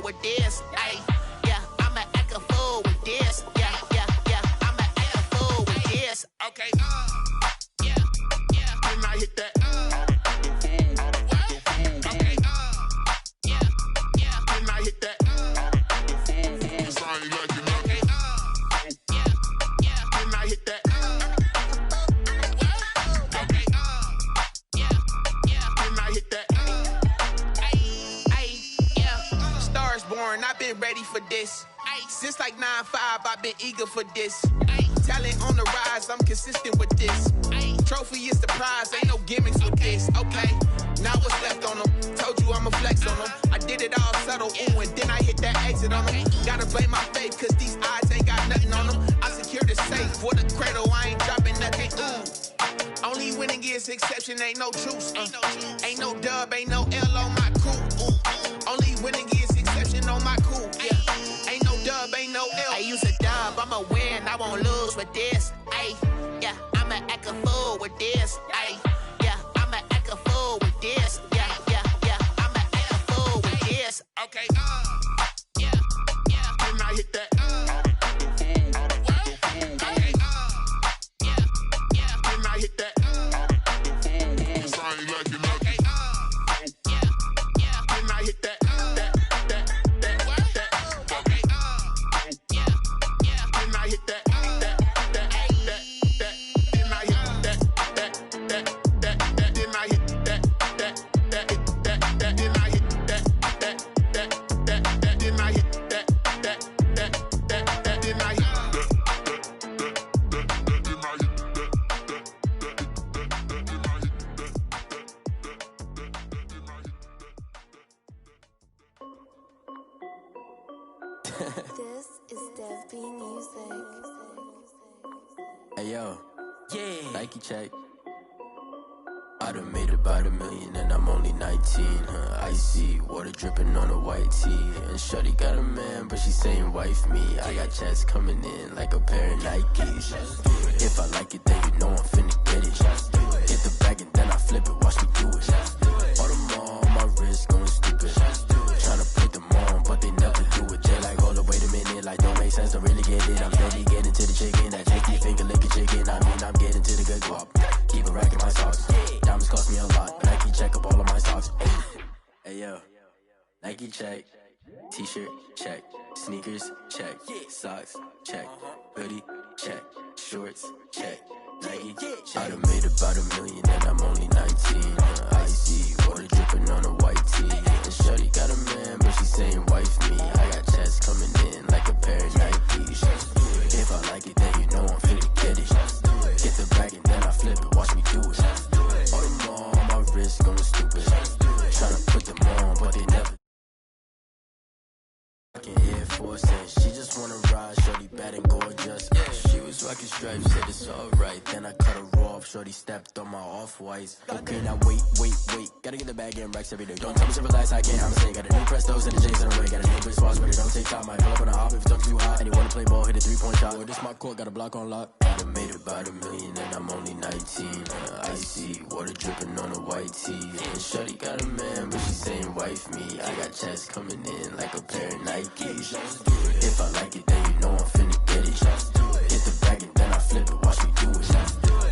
with this. Ay, yeah, I'ma act a fool with this. Yeah, I'ma act a fool with this. Okay, yeah, then I hit that. Okay, yeah, then I hit that. Cause I ain't like it. Okay, yeah, then I hit that. Okay, yeah, then I hit that. Yeah, Stars born, I've been ready for this. Since like 9-5, I've been eager for this. Talent on the rise, I'm consistent with this. Trophy is the prize, ain't no gimmicks with this. Okay, now what's left on them? Told you I'ma flex on them. I did it all subtle, ooh, and then I hit that exit on them. Gotta blame my faith, cause these eyes ain't got nothing on them. I secured the safe for the cradle, I ain't dropping nothing, ooh. Only winning is exception, ain't no truce. Ain't no dub, ain't no L on my crew. Ooh. Only winning is exception on my crew. Yeah. Ain't no dub, ain't no L. I use a dub, I'ma win, I won't lose with this. Ay, yeah, I'ma act a fool with this. Ay, yeah, I'ma act a fool with this. Yeah, I'ma act a fool with this. Okay, yeah, then I hit that. Okay, yeah, then I hit that. Cause I ain't like it. Okay, yeah, then I hit that. Okay, yeah, then I hit that. This is Dev B Music. Hey yo, yeah, Nike check. I done made about $1 million and I'm only 19. Icy water dripping on a white tee. And shorty got a man, but she saying wife me. I got checks coming in like a pair of Nikes. If I like it, then you know I'm finna get it. Get the bag and then I flip it, watch me do it. All them on my wrist going stupid. Tryna put them on, but they never do it. They like, hold up, wait a minute, like don't make sense, don't really get it. I'm steady getting to the chicken, that tasty finger licking chicken. I mean, I'm getting to the good guap. Keep a rack in my socks. Diamonds cost me a lot, but Nike check up all of my socks. Hey yo, Nike check. T-shirt check. Sneakers check. Socks check. Hoodie check. Shorts check. Nike check. I done made about $1 million and I'm only 19. Icy water dripping on a white tee. And shorty got a man, but she saying wife me. I got checks coming in like a pair of Nikes. If I like it, then you know I'm finna get it. Get the bag and then I flip it, watch me do it. All them on my wrist going stupid. Tryna put them on, but they never. Fucking Air Force and she just wanna ride. Shorty bad and gorgeous. She was rocking stripes, said it's alright. Then I cut her off, shorty stepped on my off-whites. Okay, now wait. Gotta get the bag and racks every day. Don't tell me to relax, I can't, I'ma say. Got a new Prestos and the J's in the way. Got a new Chris Foss, but it don't take time. I pull up on a hop if it's talking too hot. And you wanna play ball, hit a 3-point shot. Or this my court, got a block on lock. I done made about $1 million and I'm only 19. Icy water dripping on a white tee. And shorty got a man, but she saying wife me. I got checks coming in like a pair of Nikes. If I like it, then you know I'm finna get it. Get the bag and then I flip it, watch me do it.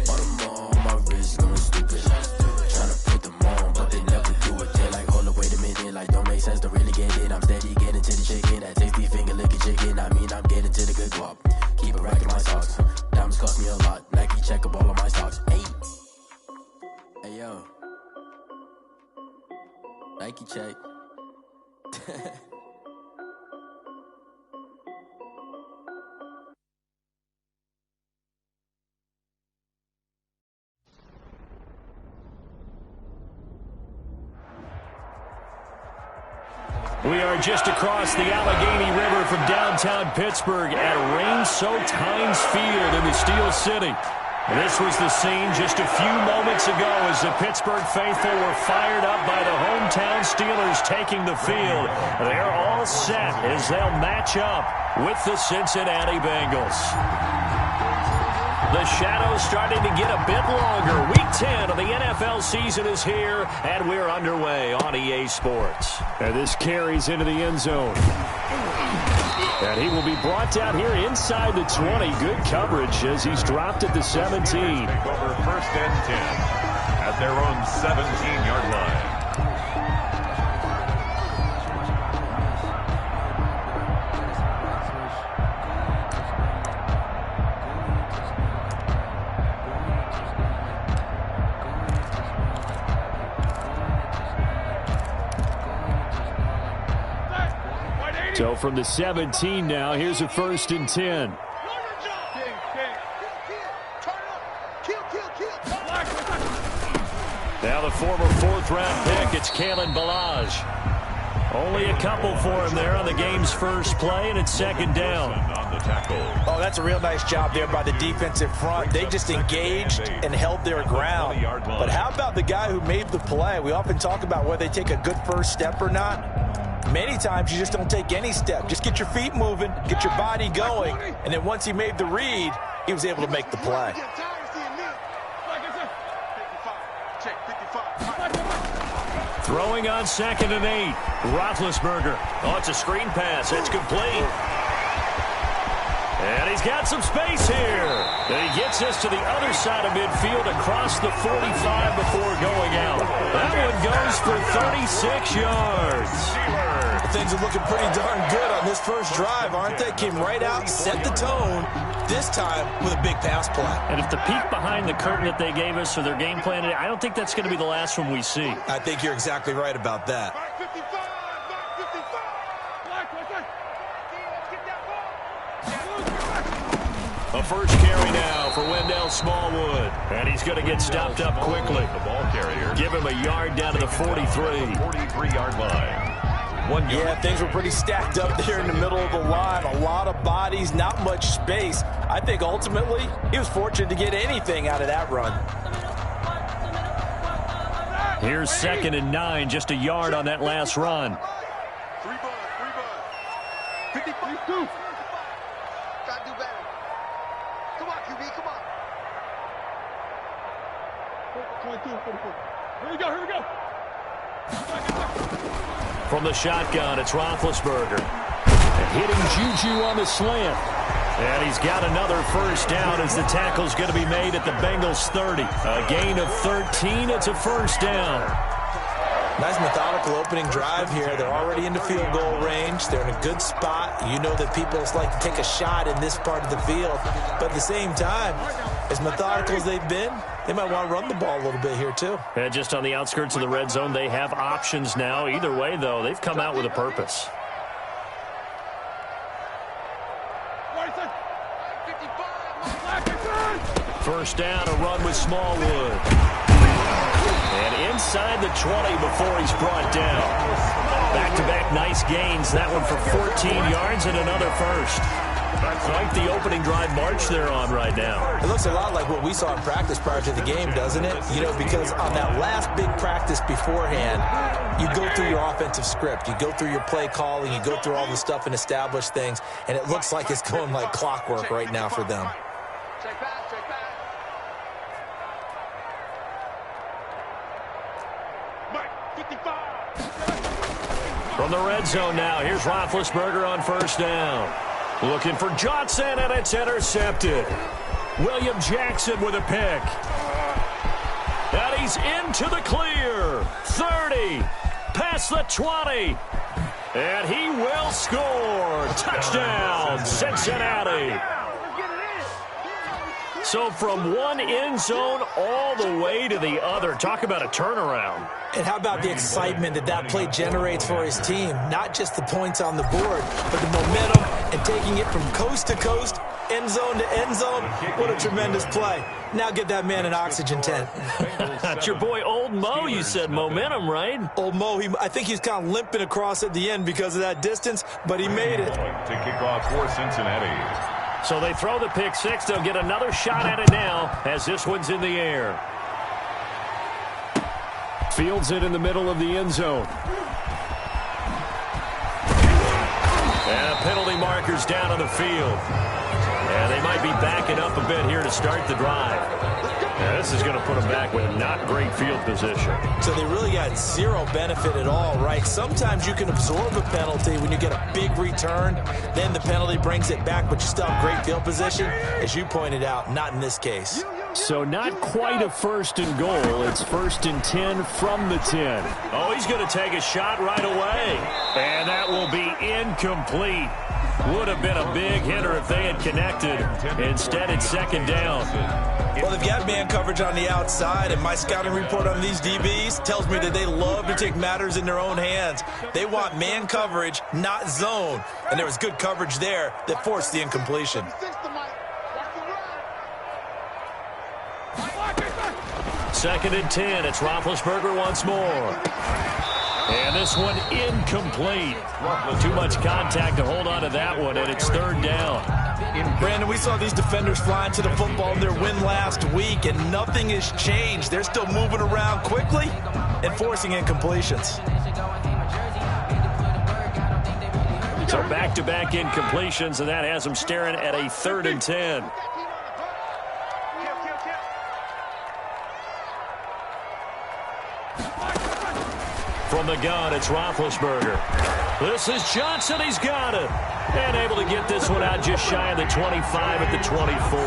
All them on my wrist going stupid. Tryna put them on, but they never do it. They like, hold up, wait a minute, like don't make sense, don't really get it. I'm steady getting to the chicken, that tasty finger licking chicken. I mean, I'm getting to the good guap. Keep a rack in my socks. Diamonds cost me a lot. Nike check up all of my stocks. Hey yo, Nike check. We are just across the Allegheny River from downtown Pittsburgh at rain-soaked Heinz Field in the Steel City. This was the scene just a few moments ago as the Pittsburgh faithful were fired up by the hometown Steelers taking the field. They're all set as they'll match up with the Cincinnati Bengals. The shadow's starting to get a bit longer. Week 10 of the NFL season is here, and we're underway on EA Sports. And this carries into the end zone. And he will be brought down here inside the 20. Good coverage as he's dropped at the 17. Take over 1st and 10 at their own 17-yard line. So from the 17 now, here's a 1st and 10. Now the former 4th-round pick, it's Kalen Ballage. Only a couple for him there on the game's first play, and it's 2nd down. Oh, that's a real nice job there by the defensive front. They just engaged and held their ground. But how about the guy who made the play? We often talk about whether they take a good first step or not. Many times you just don't take any step. Just get your feet moving, get your body going, and then once he made the read, he was able to make the play. Throwing on 2nd and 8. Roethlisberger. Oh, it's a screen pass. It's complete. And he's got some space here. And he gets us to the other side of midfield across the 45 before going out. That one goes for 36 yards. Things are looking pretty darn good on this first drive, aren't they? Came right out, set the tone, this time with a big pass play. And if the peek behind the curtain that they gave us for their game plan, I don't think that's going to be the last one we see. I think you're exactly right about that. A first carry now for Wendell Smallwood. And he's going to get stopped up quickly. The ball carrier. Give him a yard down to the 43. 43-yard line. Yeah, things were pretty stacked up there in the middle of the line. A lot of bodies, not much space. I think ultimately he was fortunate to get anything out of that run. Here's 2nd and 9, just a yard on that last run. 3 bud. 52. Gotta do better. Come on, QB, come on. 22, 44. Here we go. From the shotgun, it's Roethlisberger. And hitting Juju on the slant. And he's got another first down as the tackle's going to be made at the Bengals 30. A gain of 13, it's a first down. Nice methodical opening drive here. They're already into field goal range. They're in a good spot. You know that people just like to take a shot in this part of the field. But at the same time, as methodical as they've been, they might want to run the ball a little bit here too. And just on the outskirts of the red zone, they have options now. Either way, though, they've come out with a purpose. First down, a run with Smallwood. And inside the 20 before he's brought down. Back-to-back nice gains. That one for 14 yards and another first. Quite the opening drive march they're on right now. It looks a lot like what we saw in practice prior to the game, doesn't it? You know, because on that last big practice beforehand, you go through your offensive script. You go through your play calling. You go through all the stuff and establish things. And it looks like it's going like clockwork right now for them. Check back. From the red zone now, here's Roethlisberger on first down. Looking for Johnson, and it's intercepted. William Jackson with a pick. And he's into the clear. 30, past the 20. And he will score. Touchdown, Cincinnati. So from one end zone all the way to the other. Talk about a turnaround. And how about the excitement that play generates for his team? Not just the points on the board, but the momentum and taking it from coast to coast, end zone to end zone. What a tremendous play. Now get that man an oxygen tent. That's your boy Old Mo, you said. Momentum, right? Old Mo, I think he's kind of limping across at the end because of that distance, but he made it. To kick off for Cincinnati. So they throw the pick six. They'll get another shot at it now as this one's in the air. Fields it in the middle of the end zone. And penalty markers down on the field. And they might be backing up a bit here to start the drive. Yeah, this is going to put them back with not great field position. So they really got zero benefit at all, right? Sometimes you can absorb a penalty when you get a big return. Then the penalty brings it back, but you still have great field position. As you pointed out, not in this case. So not quite a 1st and goal. It's 1st and 10 from the 10. Oh, he's going to take a shot right away. And that will be incomplete. Would have been a big hitter if they had connected. Instead, it's 2nd down. Well, they've got man coverage on the outside, and my scouting report on these DBs tells me that they love to take matters in their own hands. They want man coverage, not zone. And there was good coverage there that forced the incompletion. 2nd and 10. It's Roethlisberger once more. And this one incomplete. Too much contact to hold on to that one, and it's 3rd down. Brandon, we saw these defenders flying to the football in their win last week, and nothing has changed. They're still moving around quickly and forcing incompletions. So back-to-back incompletions, and that has them staring at a 3rd and 10. From the gun, it's Roethlisberger. This is Johnson. He's got it. And able to get this one out just shy of the 25 at the 24.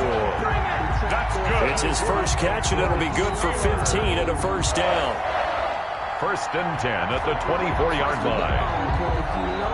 That's good. It's his first catch, and it'll be good for 15 and a 1st down. 1st and 10 at the 24-yard line.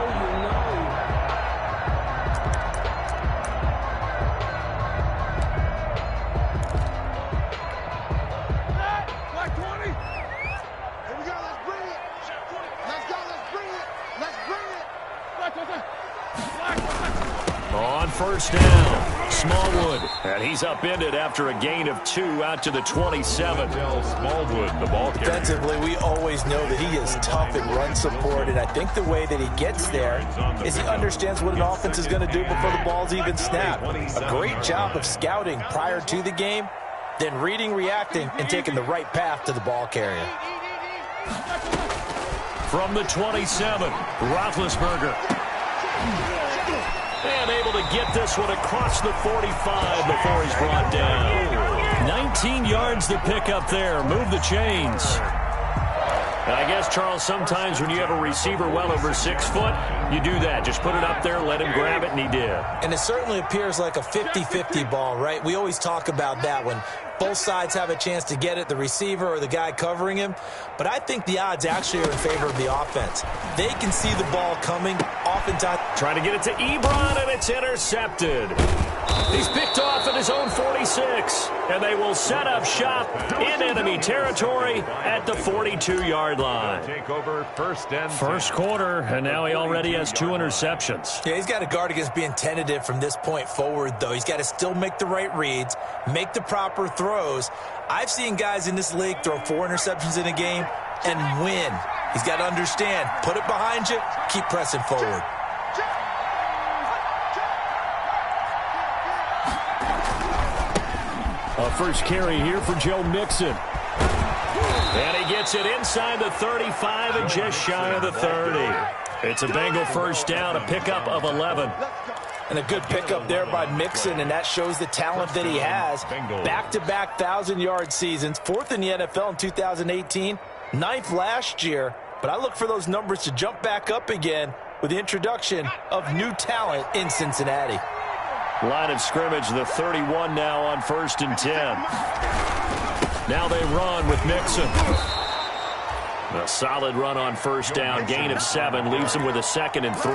On 1st down, Smallwood. And he's upended after a gain of 2 out to the 27. Smallwood, the ball carrier. Defensively, we always know that he is tough in run support, and I think the way that he gets there is he understands what an offense is going to do before the ball's even snapped. A great job of scouting prior to the game, then reading, reacting, and taking the right path to the ball carrier. From the 27, Roethlisberger. And able to get this one across the 45 before he's brought down. 19 yards to pick up there. Move the chains. And I guess, Charles, sometimes when you have a receiver well over 6 foot, you do that. Just put it up there, let him grab it, and he did. And it certainly appears like a 50-50 ball, right? We always talk about that when both sides have a chance to get it, the receiver or the guy covering him. But I think the odds actually are in favor of the offense. They can see the ball coming. Oftentimes, trying to get it to Ebron, and it's intercepted. He's picked off at his own 46, and they will set up shop in enemy territory at the 42-yard line. Take over 1st and 10. First quarter, and now he already has 2 interceptions. Yeah, he's got to guard against being tentative from this point forward, though. He's got to still make the right reads, make the proper throws. I've seen guys in this league throw 4 interceptions in a game and win. He's got to understand, put it behind you, keep pressing forward. A first carry here for Joe Mixon. And he gets it inside the 35 and just shy of the 30. It's a Bengal first down, a pickup of 11. And a good pickup there by Mixon, and that shows the talent that he has. Back-to-back 1,000-yard seasons, 4th in the NFL in 2018, 9th last year. But I look for those numbers to jump back up again with the introduction of new talent in Cincinnati. Line of scrimmage, the 31 now on 1st and 10. Now they run with Mixon. A solid run on 1st down, gain of 7, leaves him with a 2nd and 3.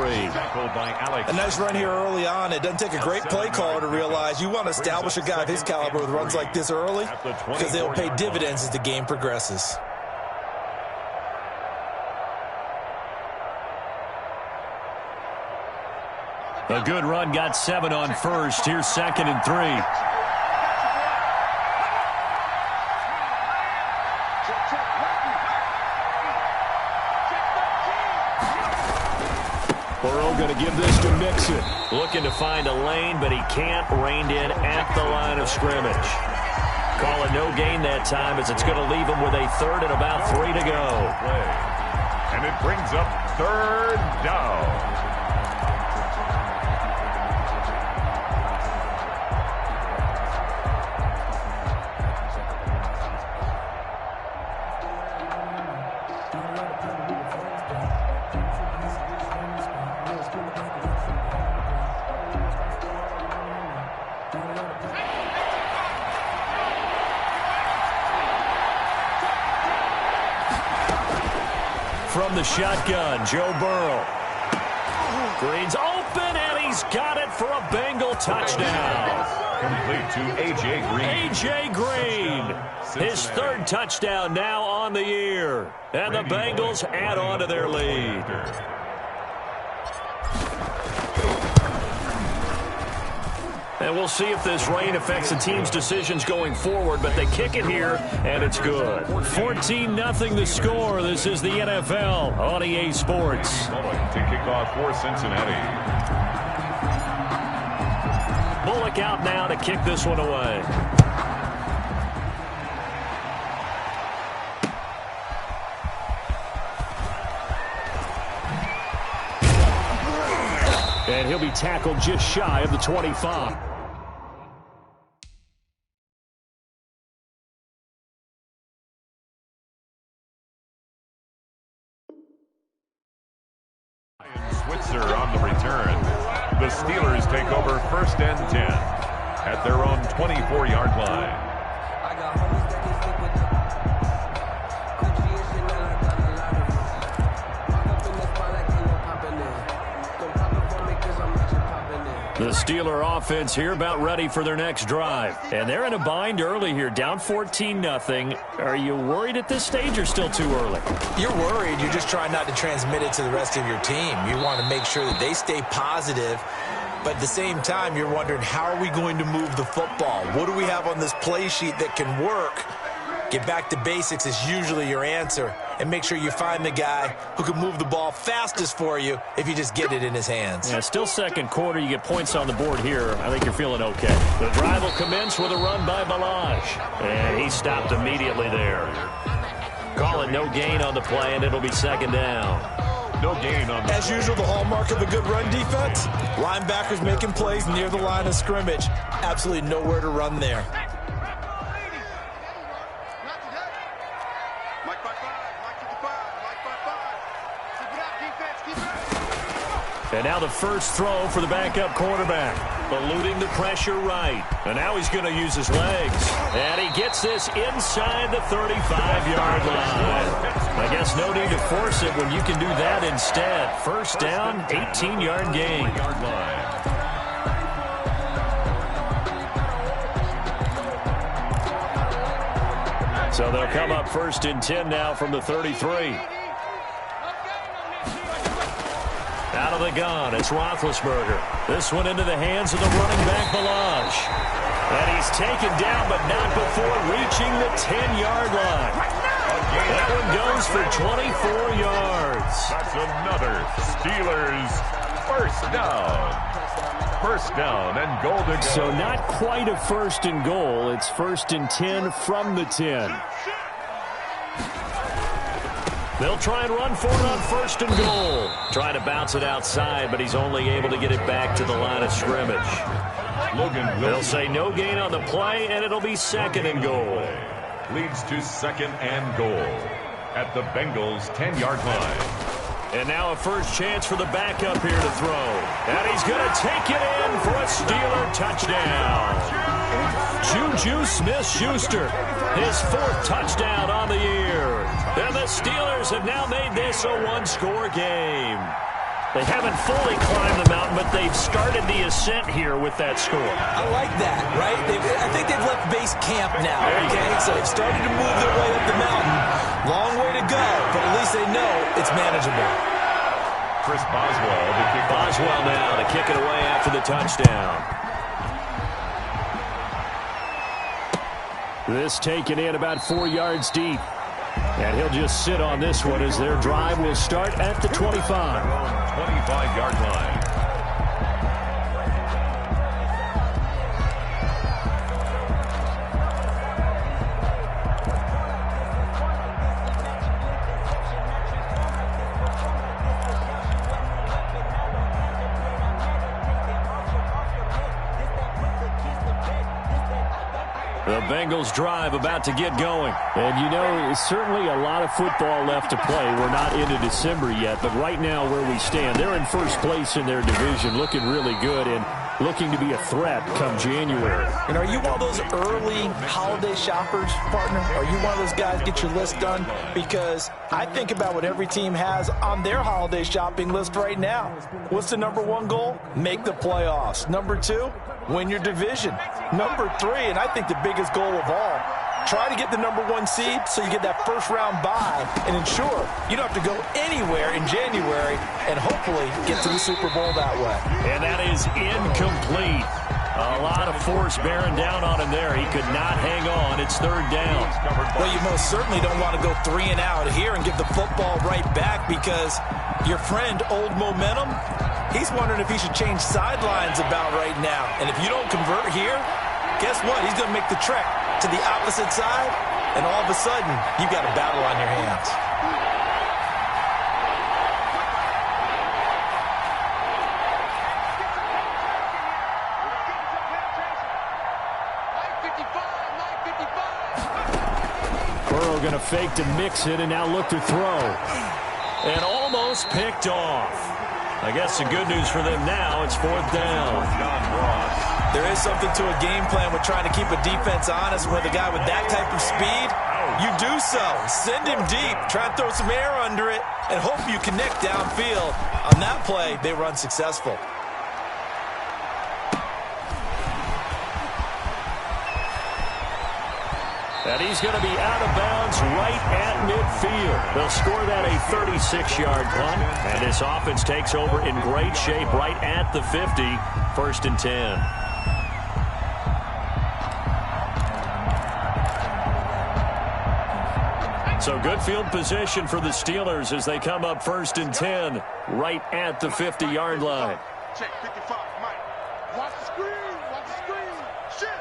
A nice run here early on. It doesn't take a great play caller to realize you want to establish a guy of his caliber with runs like this early because they'll pay dividends as the game progresses. A good run, got 7 on 1st. Here's 2nd and 3. Burrow going to give this to Mixon. Looking to find a lane, but he can't. Reined in at the line of scrimmage. Call it no gain that time as it's going to leave him with a 3rd and about 3 to go. And it brings up 3rd down. from the shotgun. Joe Burrow. Green's open, and he's got it for a Bengal touchdown. Complete to A.J. Green. A.J. Green, his third touchdown now on the year. And the Bengals add on to their lead. And we'll see if this rain affects the team's decisions going forward, but they kick it here, and it's good. 14-0 the score. This is the NFL on EA Sports. To kick off for Cincinnati. Bullock out now to kick this one away. And he'll be tackled just shy of the 25. Switzer on the return. The Steelers take over 1st and 10 at their own 24-yard line. The Steeler offense here about ready for their next drive. And they're in a bind early here, down 14-0. Are you worried at this stage or still too early? You're worried. You're just trying not to transmit it to the rest of your team. You want to make sure that they stay positive. But at the same time, you're wondering, how are we going to move the football? What do we have on this play sheet that can work? Get back to basics is usually your answer. And make sure you find the guy who can move the ball fastest for you if you just get it in his hands. Yeah, still second quarter. You get points on the board here. I think you're feeling okay. The drive will commence with a run by Balaj. And he stopped immediately there. Call it no gain on the play, and it'll be second down. No gain on the As usual, the hallmark of a good run defense, linebackers making plays near the line of scrimmage. Absolutely nowhere to run there. And now the first throw for the backup quarterback. Eluding the pressure right. And now he's going to use his legs. And he gets this inside the 35-yard line. I guess no need to force it when you can do that instead. First down, 18-yard gain. So they'll come up 1st and 10 now from the 33. Out of the gun, it's Roethlisberger. This one into the hands of the running back, Balaj. And he's taken down, but not before reaching the 10-yard line. That one goes for 24 yards. That's another Steelers first down. First down and goal to go. So not quite a 1st and goal. It's 1st and 10 from the 10. They'll try and run for it on 1st and goal. Trying to bounce it outside, but he's only able to get it back to the line of scrimmage. They'll say no gain on the play, and it'll be 2nd and goal. Leads to 2nd and goal at the Bengals' 10-yard line. And now a first chance for the backup here to throw. And he's going to take it in for a Steeler touchdown. Juju Smith-Schuster, his 4th touchdown on the year. And the Steelers have now made this a one-score game. They haven't fully climbed the mountain, but they've started the ascent here with that score. I like that, right? I think they've left base camp now, okay? So they've started to move their way up the mountain. Long way to go, but at least they know it's manageable. Chris Boswell to kick. Boswell now to kick it away after the touchdown. This taken in about 4 yards deep. And he'll just sit on this one as their drive will start at the 25. 25-yard line. The Bengals drive about to get going. And, you know, certainly a lot of football left to play. We're not into December yet, but right now where we stand, they're in first place in their division, looking really good. And looking to be a threat come January. And are you one of those early holiday shoppers, partner? Are you one of those guys get your list done? Because I think about what every team has on their holiday shopping list right now. What's the number one goal? Make the playoffs. Number two, win your division. Number three, and I think the biggest goal of all, try to get the number one seed so you get that first round bye and ensure you don't have to go anywhere in January and hopefully get to the Super Bowl that way. And that is incomplete. A lot of force bearing down on him there. He could not hang on. It's third down. Well, you most certainly don't want to go 3 and out here and give the football right back because your friend, Old Momentum, he's wondering if he should change sidelines about right now. And if you don't convert here, guess what? He's going to make the trek to the opposite side, and all of a sudden, you've got a battle on your hands. Burrow going to fake to mix it and now look to throw. And almost picked off. I guess the good news for them now, it's fourth down. There is something to a game plan with trying to keep a defense honest with a guy with that type of speed. You do so. Send him deep. Try and throw some air under it and hope you connect downfield. On that play, they run successful. And he's going to be out of bounds right at midfield. They'll score that a 36-yard punt. And this offense takes over in great shape right at the 50. First and 10. So good field position for the Steelers as they come up first and 10 right at the 50-yard line. Check 55, Mike. Watch the screen. Watch the screen. Shit.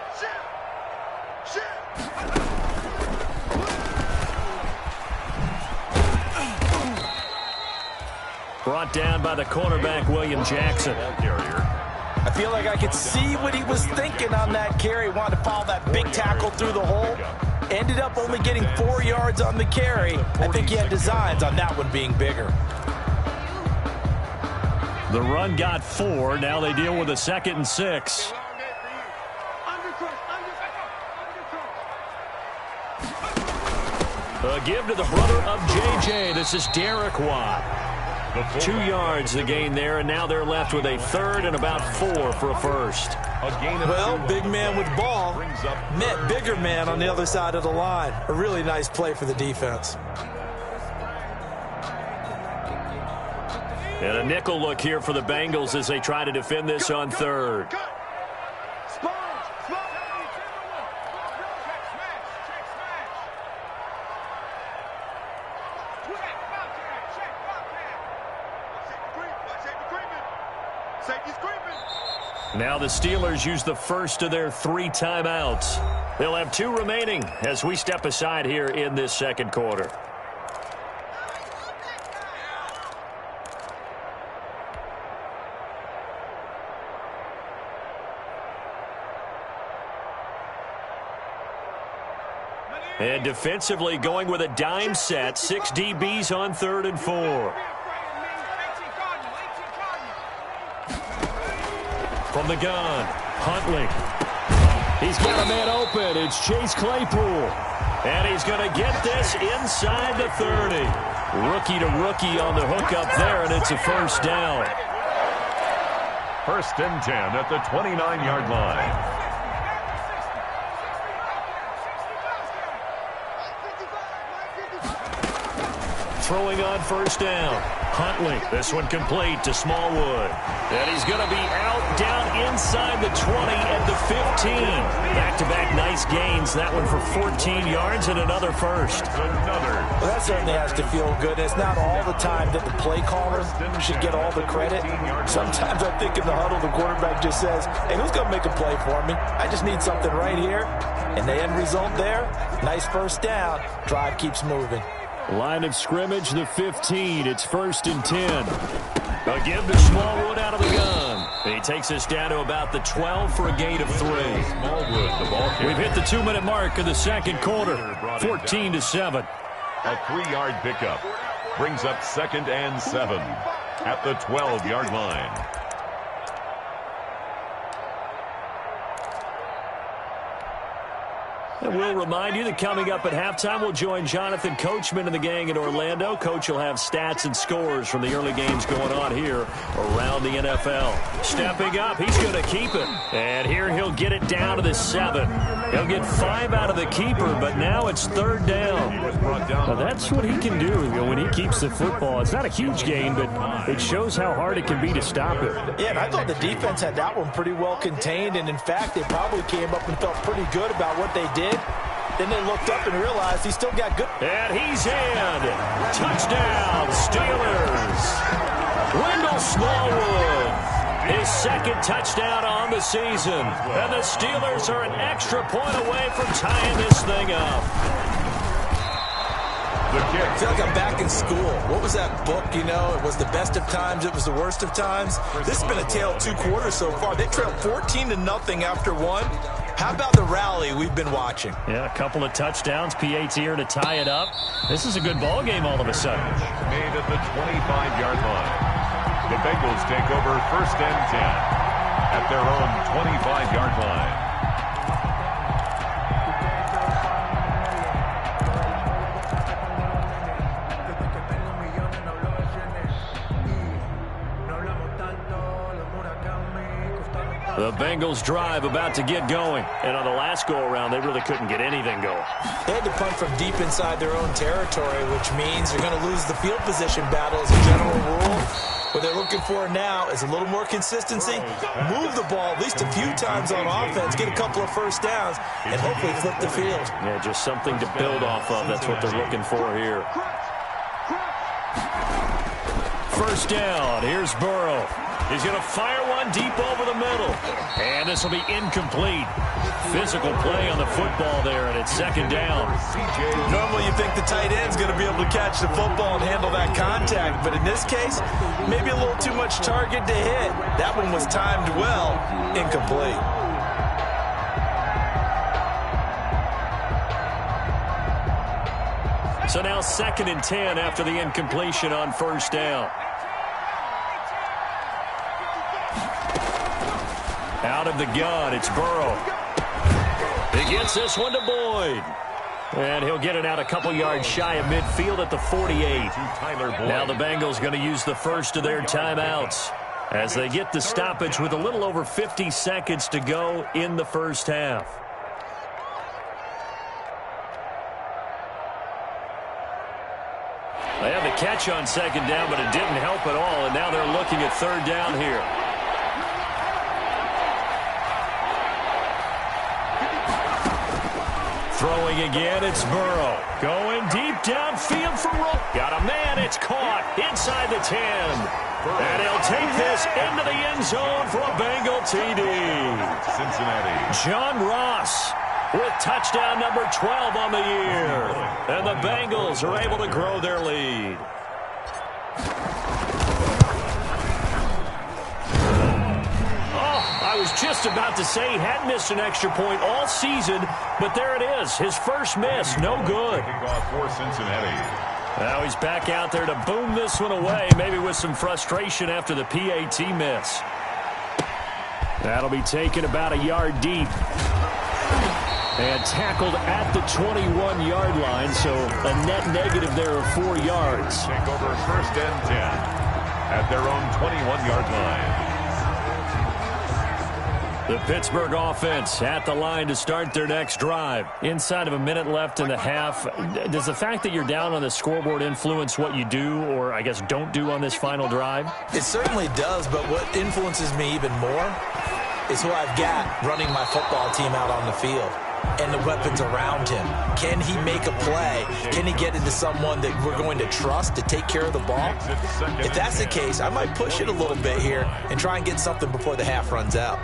Brought down by the cornerback, William Jackson. I feel like I could see what he was thinking on that carry. Wanted to follow that big tackle through the hole. Ended up only getting 4 yards on the carry. I think he had designs on that one being bigger. The run got 4. Now they deal with a 2nd and 6. A give to the brother of J.J. This is Derek Watt. 2 yards the gain there, and now they're left with a 3rd and about 4 for a first. Well, big man with ball met bigger man on the other side of the line. A really nice play for the defense. And a nickel look here for the Bengals as they try to defend this on 3rd. Now the Steelers use the first of their 3 timeouts. They'll have 2 remaining as we step aside here in this second quarter. And defensively going with a dime set, 6 DBs on 3rd and 4. From the gun, Huntley. He's got a man open. It's Chase Claypool. And he's going to get this inside the 30. Rookie to rookie on the hook up there, and it's a first down. First and 10 at the 29-yard line. Throwing on first down. Huntley, this one complete to Smallwood. And he's going to be out down inside the 20 and the 15. Back-to-back nice gains. That one for 14 yards and another first. Well, that certainly has to feel good. It's not all the time that the play caller should get all the credit. Sometimes I think in the huddle, the quarterback just says, hey, who's going to make a play for me? I just need something right here. And the end result there, nice first down. Drive keeps moving. Line of scrimmage, the 15. It's first and 10. A give to Smallwood out of the gun. He takes us down to about the 12 for a gain of 3. Smallwood, the ball carrier. We've hit the 2-minute mark of the second quarter. 14-7. A 3-yard pickup brings up 2nd and 7 at the 12-yard line. And we'll remind you that coming up at halftime, we'll join Jonathan Coachman and the gang in Orlando. Coach will have stats and scores from the early games going on here around the NFL. Stepping up, he's going to keep it. And here he'll get it down to the 7. He'll get 5 out of the keeper, but now it's 3rd down. Now that's what he can do when he keeps the football. It's not a huge gain, but it shows how hard it can be to stop it. Yeah, and I thought the defense had that one pretty well contained, and in fact, they probably came up and felt pretty good about what they did. Then they looked up and realized he still got good. And he's in. Touchdown, Steelers. Wendell Smallwood, his 2nd touchdown on the season. And the Steelers are an extra point away from tying this thing up. I feel like I'm back in school. What was that book, you know? It was the best of times. It was the worst of times. This has been a tale of 2 quarters so far. They trailed 14-0 after 1. How about the rally we've been watching? Yeah, a couple of touchdowns. P.A.T. here to tie it up. This is a good ball game all of a sudden. Made at the 25-yard line. The Bengals take over 1st and 10 at their own 25-yard line. The Bengals drive about to get going. And on the last go-around, they really couldn't get anything going. They had to punt from deep inside their own territory, which means they're going to lose the field position battle as a general rule. What they're looking for now is a little more consistency, move the ball at least a few times on offense, get a couple of 1st downs, and hopefully flip the field. Yeah, just something to build off of. That's what they're looking for here. 1st down. Here's Burrow. He's going to fire one deep over the middle. And this will be incomplete. Physical play on the football there, and it's 2nd down. Normally you think the tight end's going to be able to catch the football and handle that contact, but in this case, maybe a little too much target to hit. That one was timed well, incomplete. So now 2nd and 10 after the incompletion on 1st down. Out of the gun, it's Burrow. He gets this one to Boyd. And he'll get it out a couple yards shy of midfield at the 48. Now the Bengals going to use the first of their timeouts as they get the stoppage with a little over 50 seconds to go in the 1st half. They had the catch on 2nd down, but it didn't help at all, and now they're looking at 3rd down here. Throwing again, it's Burrow. Going deep downfield for Rowe. Got a man, it's caught inside the 10. And he'll take this into the end zone for a Bengal TD. Cincinnati. John Ross with touchdown number 12 on the year. And the Bengals are able to grow their lead. I was just about to say he hadn't missed an extra point all season, but there it is. His first miss, no good. Kickoff for Cincinnati. Now he's back out there to boom this one away, maybe with some frustration after the PAT miss. That'll be taken about a yard deep. And tackled at the 21-yard line, so a net negative there of 4 yards. Take over 1st and 10 at their own 21-yard line. The Pittsburgh offense at the line to start their next drive. Inside of a minute left in the half, does the fact that you're down on the scoreboard influence what you do, or I guess don't do on this final drive? It certainly does, but what influences me even more is who I've got running my football team out on the field and the weapons around him. Can he make a play? Can he get into someone that we're going to trust to take care of the ball? If that's the case, I might push it a little bit here and try and get something before the half runs out.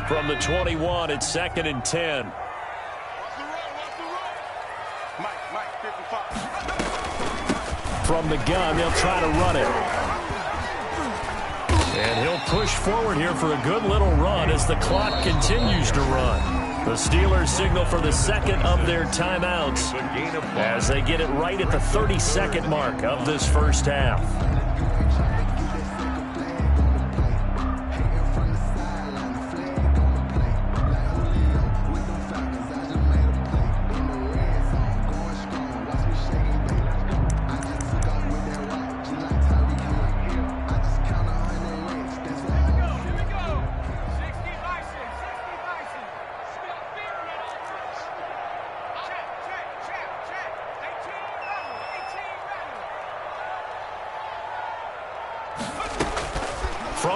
From the 21, it's 2nd and 10. From the gun, they'll try to run it. And he'll push forward here for a good little run as the clock continues to run. The Steelers signal for the 2nd of their timeouts as they get it right at the 32nd mark of this first half.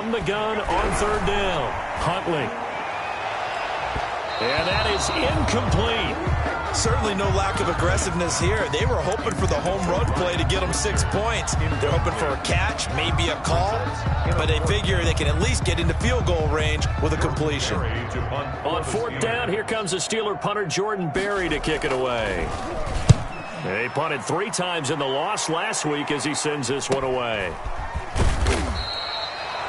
from the gun on third down. Huntley. And that is incomplete. Certainly no lack of aggressiveness here. They were hoping for the home run play to get them 6 points. They're hoping for a catch, maybe a call, but they figure they can at least get into field goal range with a completion. On fourth down, here comes the Steeler punter Jordan Berry to kick it away. They punted 3 times in the loss last week as he sends this one away.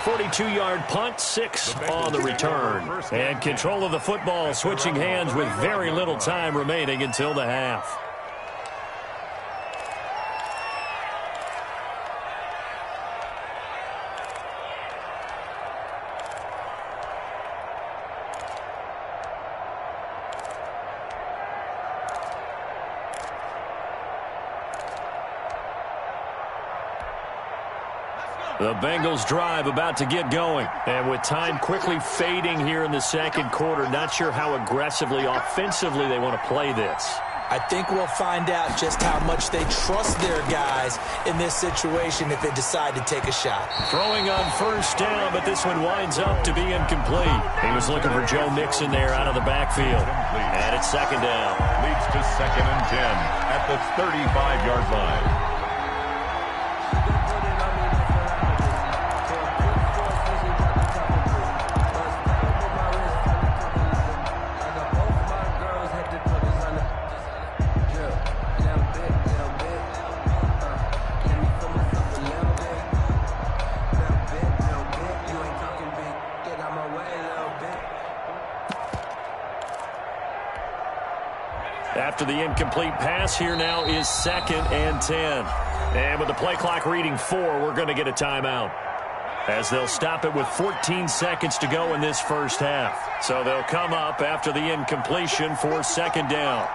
42-yard punt, 6 on the return. And control of the football switching hands with very little time remaining until the half. The Bengals drive about to get going. And with time quickly fading here in the second quarter, not sure how aggressively, offensively they want to play this. I think we'll find out just how much they trust their guys in this situation if they decide to take a shot. Throwing on first down, but this one winds up to be incomplete. He was looking for Joe Mixon there out of the backfield. And it's second down. Leads to 2nd and 10 at the 35-yard line. After the incomplete pass, here now is 2nd and 10. And with the play clock reading 4, we're going to get a timeout, as they'll stop it with 14 seconds to go in this first half. So they'll come up after the incompletion for 2nd down.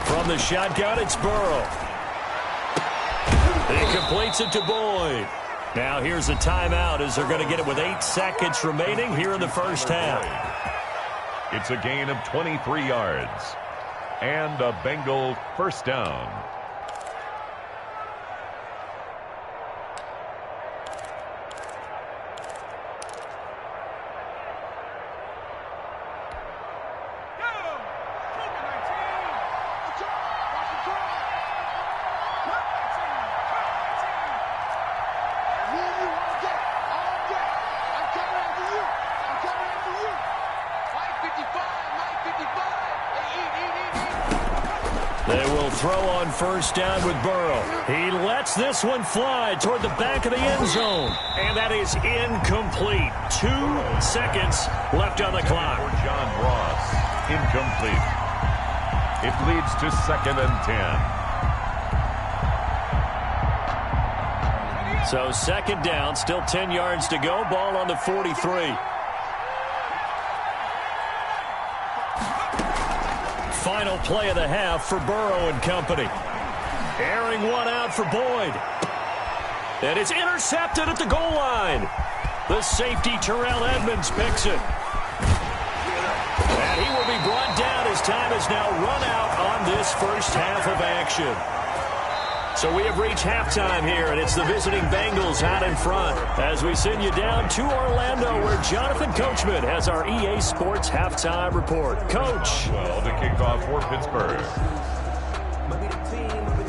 From the shotgun, it's Burrow. He completes it to Boyd. Now here's a timeout as they're going to get it with 8 seconds remaining here in the first half. It's a gain of 23 yards and a Bengal first down. They will throw on first down with Burrow. He lets this one fly toward the back of the end zone. And that is incomplete. 2 seconds left on the clock. For John Ross, incomplete. It leads to 2nd and 10. So 2nd down, still 10 yards to go. Ball on the 43. Final play of the half for Burrow and company. Airing one out for Boyd. And it's intercepted at the goal line. The safety, Terrell Edmonds, picks it. And he will be brought down as time has now run out on this first half of action. So we have reached halftime here, and it's the visiting Bengals out in front as we send you down to Orlando, where Jonathan Coachman has our EA Sports halftime report. Coach. Well, to kick off for Pittsburgh.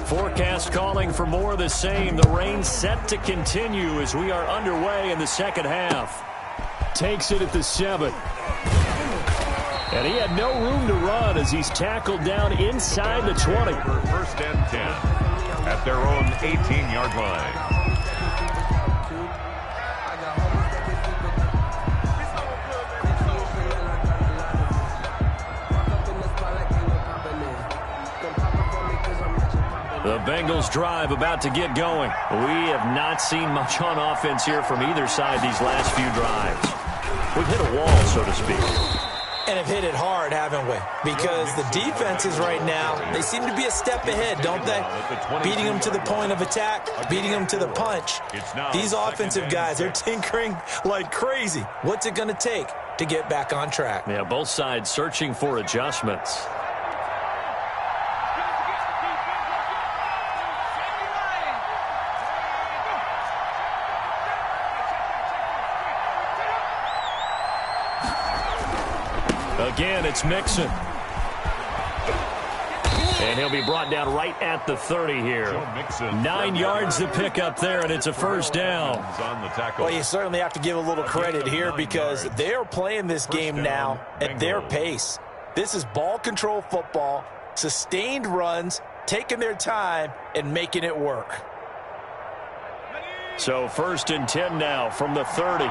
Forecast calling for more of the same. The rain set to continue as we are underway in the second half. Takes it at the 7. And he had no room to run as he's tackled down inside the 20. First and 10. At their own 18-yard line. The Bengals drive about to get going. We have not seen much on offense here from either side these last few drives. We've hit a wall, so to speak. And have hit it hard, haven't we? Because the defenses right now, they seem to be a step ahead, don't they? Beating them to the point of attack, beating them to the punch. These offensive guys, they're tinkering like crazy. What's it going to take to get back on track? Yeah, both sides searching for adjustments. Again, it's Mixon. And he'll be brought down right at the 30 here. 9 yards to pick up there, and it's a first down. Well, you certainly have to give a little credit here because they're playing this game now at their pace. This is ball control football, sustained runs, taking their time, and making it work. So 1st and 10 now from the 30.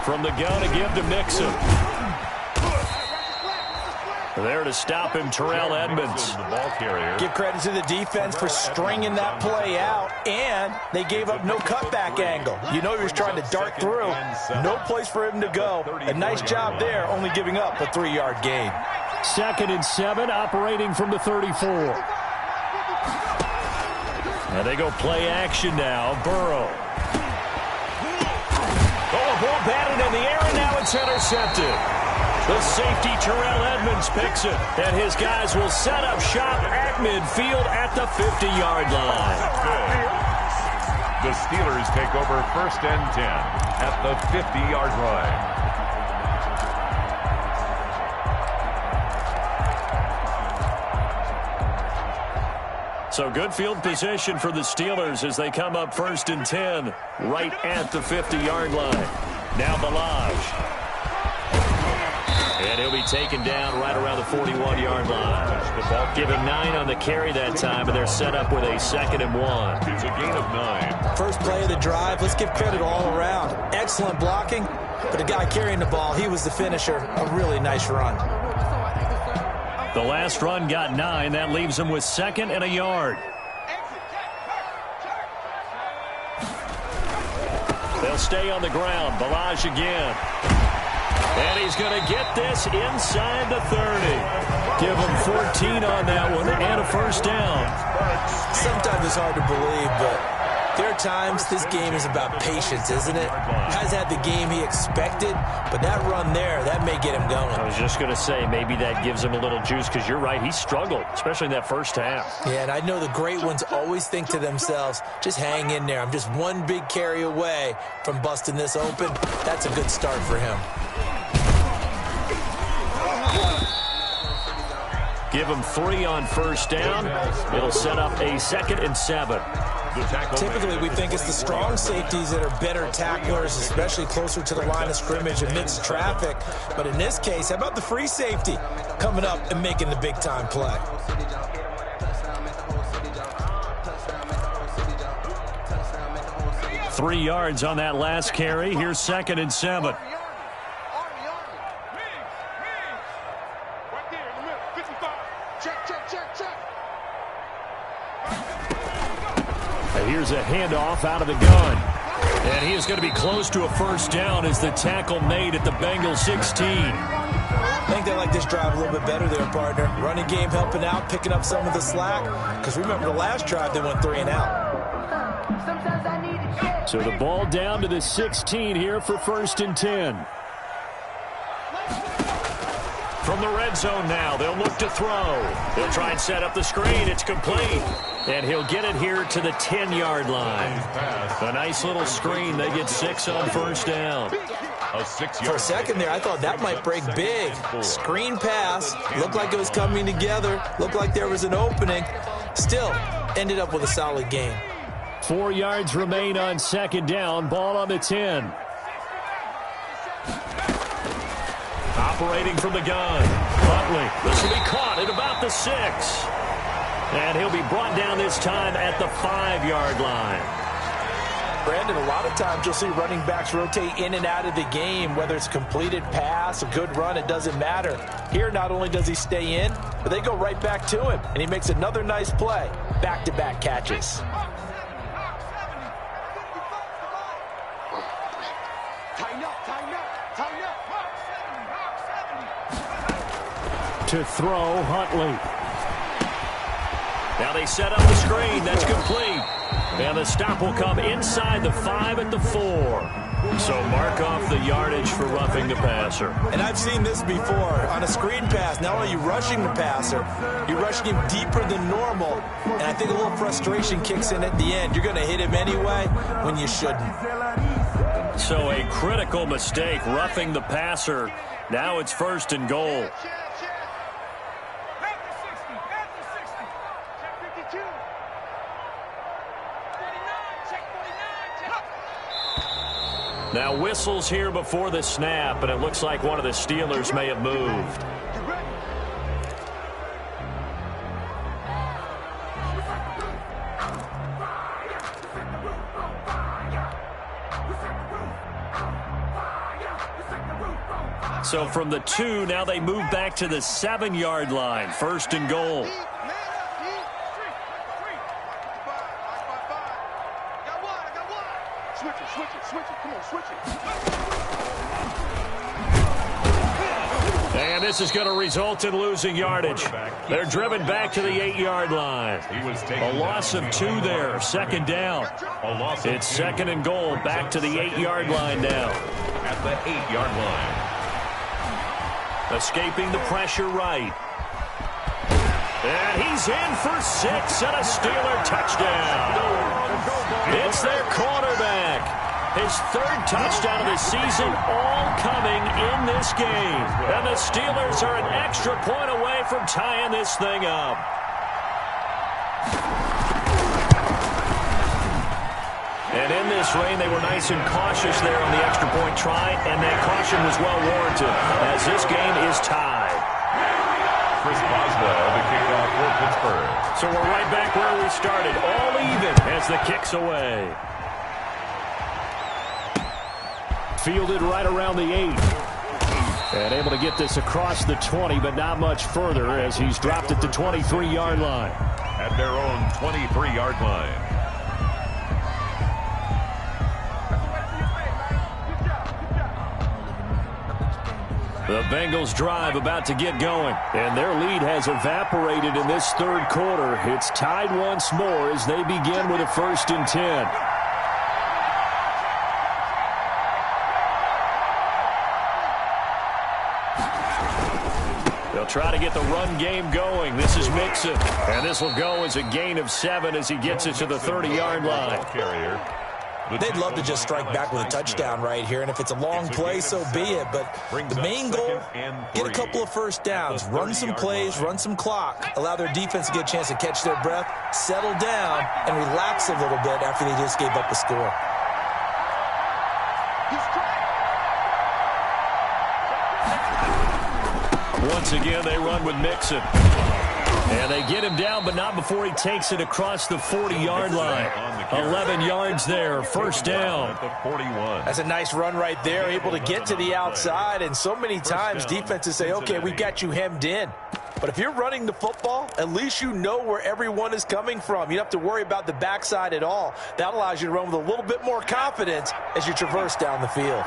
From the gun again to Mixon. There to stop him, Terrell Edmonds. Give credit to the defense for stringing that play out, and they gave up no cutback angle. You know he was trying to dart through. No place for him to go. A nice job there, only giving up a 3-yard gain. 2nd and 7, operating from the 34. And they go play action now. Burrow. Oh, a ball batted in the air, and now it's intercepted. The safety, Terrell Edmonds, picks it, and his guys will set up shop at midfield at the 50-yard line. The Steelers take over 1st and 10 at the 50-yard line. So good field position for the Steelers as they come up 1st and 10 right at the 50-yard line. Now Balaj. And he'll be taken down right around the 41-yard line. Give him 9 on the carry that time, and they're set up with a 2nd and 1. It's a gain of 9. First play of the drive, let's give credit all around. Excellent blocking, but the guy carrying the ball, he was the finisher. A really nice run. The last run got 9. That leaves him with 2nd and a yard. They'll stay on the ground. Balaj again. And he's going to get this inside the 30. Give him 14 on that one and a first down. Sometimes it's hard to believe, but there are times this game is about patience, isn't it? Has had the game he expected, but that run there, that may get him going. I was just going to say, maybe that gives him a little juice because you're right, he struggled, especially in that first half. Yeah, and I know the great ones always think to themselves, just hang in there. I'm just one big carry away from busting this open. That's a good start for him. Give him 3 on first down. It'll set up a 2nd and 7. Typically, we think it's the strong safeties that are better tacklers, especially closer to the line of scrimmage amidst traffic. But in this case, how about the free safety coming up and making the big-time play? Three yards on that last carry. Here's 2nd and 7. Here's a handoff out of the gun. And he is going to be close to a first down as the tackle made at the Bengals 16. I think they like this drive a little bit better there, partner. Running game helping out, picking up some of the slack. Because remember the last drive, they went 3 and out. So the ball down to the 16 here for 1st and 10. From the red zone now, they'll look to throw. They'll try and set up the screen. It's complete. And he'll get it here to the 10-yard line. A nice little screen. They get 6 on first down. For a second there, I thought that might break big. Screen pass. Looked like it was coming together. Looked like there was an opening. Still, ended up with a solid gain. 4 yards remain on 2nd down. Ball on the 10. Operating from the gun. Huntley. This will be caught at about the 6. And he'll be brought down this time at the 5-yard line. Brandon, a lot of times you'll see running backs rotate in and out of the game, whether it's completed pass, a good run, it doesn't matter. Here, not only does he stay in, but they go right back to him, and he makes another nice play. Back-to-back catches. To throw, Huntley. Now they set up the screen. That's complete. And the stop will come inside the 5 at the 4. So mark off the yardage for roughing the passer. And I've seen this before. On a screen pass, not only are you rushing the passer, you're rushing him deeper than normal. And I think a little frustration kicks in at the end. You're going to hit him anyway when you shouldn't. So a critical mistake, roughing the passer. Now it's 1st and goal. Now whistles here before the snap, and it looks like one of the Steelers may have moved. So from the 2, now they move back to the 7-yard line. 1st and goal. And this is going to result in losing yardage. They're driven back to the 8-yard line. A loss of 2 there. 2nd down. It's 2nd and goal. Back to the 8-yard line now. At the 8-yard line. Escaping the pressure right. And he's in for 6 and a Steeler touchdown. It's their quarterback. His 3rd touchdown of the season, all coming in this game. And the Steelers are an extra point away from tying this thing up. And in this rain, they were nice and cautious there on the extra point try, and that caution was well warranted as this game is tied. Chris Boswell, the kickoff for Pittsburgh. So we're right back where we started, all even as the kick's away. Fielded right around the 8. And able to get this across the 20, but not much further as he's dropped at the 23-yard line. At their own 23-yard line. The Bengals drive about to get going, and their lead has evaporated in this 3rd quarter. It's tied once more as they begin with a 1st and 10. They'll try to get the run game going. This is Mixon, and this will go as a gain of 7 as he gets it to the 30-yard line. They'd love to just strike back with a touchdown right here, and if it's a long play, so be it. But the main goal, get a couple of 1st downs, run some plays, run some clock, allow their defense to get a chance to catch their breath, settle down, and relax a little bit after they just gave up a score. Once again, they run with Mixon. And they get him down, but not before he takes it across the 40-yard line. 11 yards there, 1st down. That's a nice run right there, able to get to the outside. And so many times defenses say, okay, we've got you hemmed in. But if you're running the football, at least you know where everyone is coming from. You don't have to worry about the backside at all. That allows you to run with a little bit more confidence as you traverse down the field.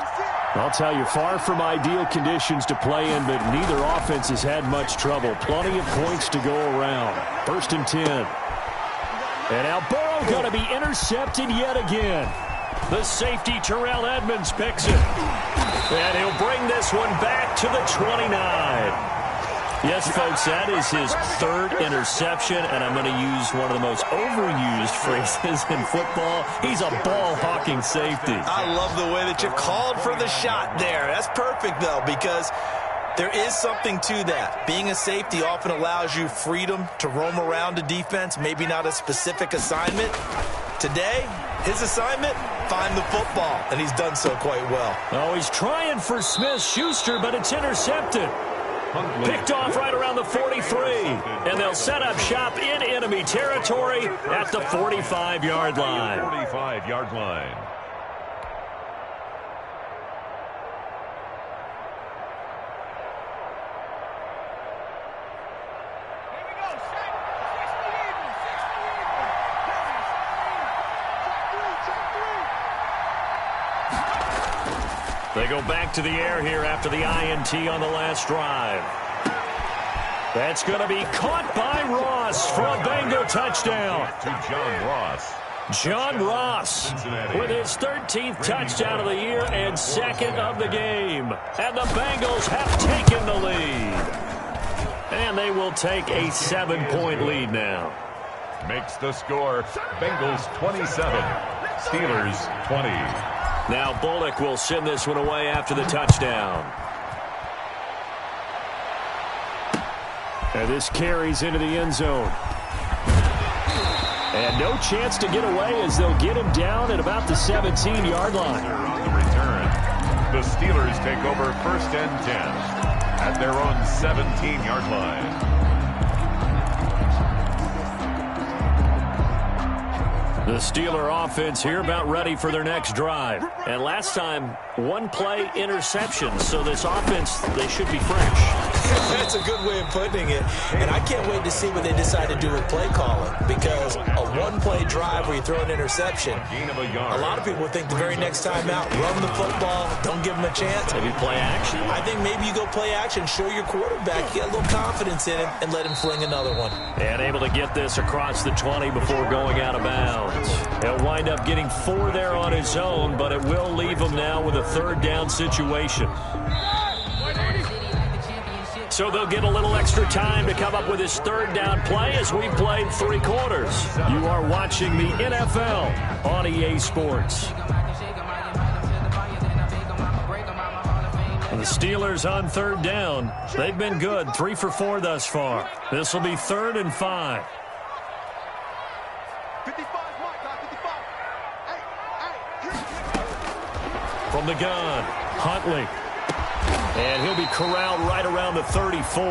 I'll tell you, far from ideal conditions to play in, but neither offense has had much trouble. Plenty of points to go around. 1st and 10. And now Burrow going to be intercepted yet again. The safety, Terrell Edmonds, picks it. And he'll bring this one back to the 29. Yes, folks, that is his 3rd interception, and I'm going to use one of the most overused phrases in football. He's a ball-hawking safety. I love the way that you called for the shot there. That's perfect, though, because there is something to that. Being a safety often allows you freedom to roam around a defense, maybe not a specific assignment. Today, his assignment, find the football, and he's done so quite well. Oh, he's trying for Smith-Schuster, but it's intercepted. Picked off right around the 43. And they'll set up shop in enemy territory at the 45-yard line. 45-yard line. They go back to the air here after the INT on the last drive. That's going to be caught by Ross for a Bengal touchdown. To John Ross. John Ross with his 13th touchdown of the year and second of the game. And the Bengals have taken the lead. And they will take a 7-point lead now. Makes the score Bengals 27, Steelers 20. Now Bullock will send this one away after the touchdown. And this carries into the end zone. And no chance to get away as they'll get him down at about the 17-yard line. On the return, the Steelers take over 1st and 10 at their own 17-yard line. The Steeler offense here about ready for their next drive. And last time, one play interception. So this offense, they should be fresh. That's a good way of putting it. And I can't wait to see what they decide to do with play calling. Because a one-play drive where you throw an interception, a lot of people think the very next time out, run the football, don't give them a chance. Maybe play action. I think maybe you go play action, show your quarterback, get a little confidence in him, and let him fling another one. And able to get this across the 20 before going out of bounds. He'll wind up getting 4 there on his own, but it will leave him now with a 3rd down situation. So they'll get a little extra time to come up with his 3rd down play as we played 3 quarters. You are watching the NFL on EA Sports. The Steelers on 3rd down. They've been good, 3 for 4 thus far. This will be 3rd and 5. From the gun, Huntley. And he'll be corralled right around the 34.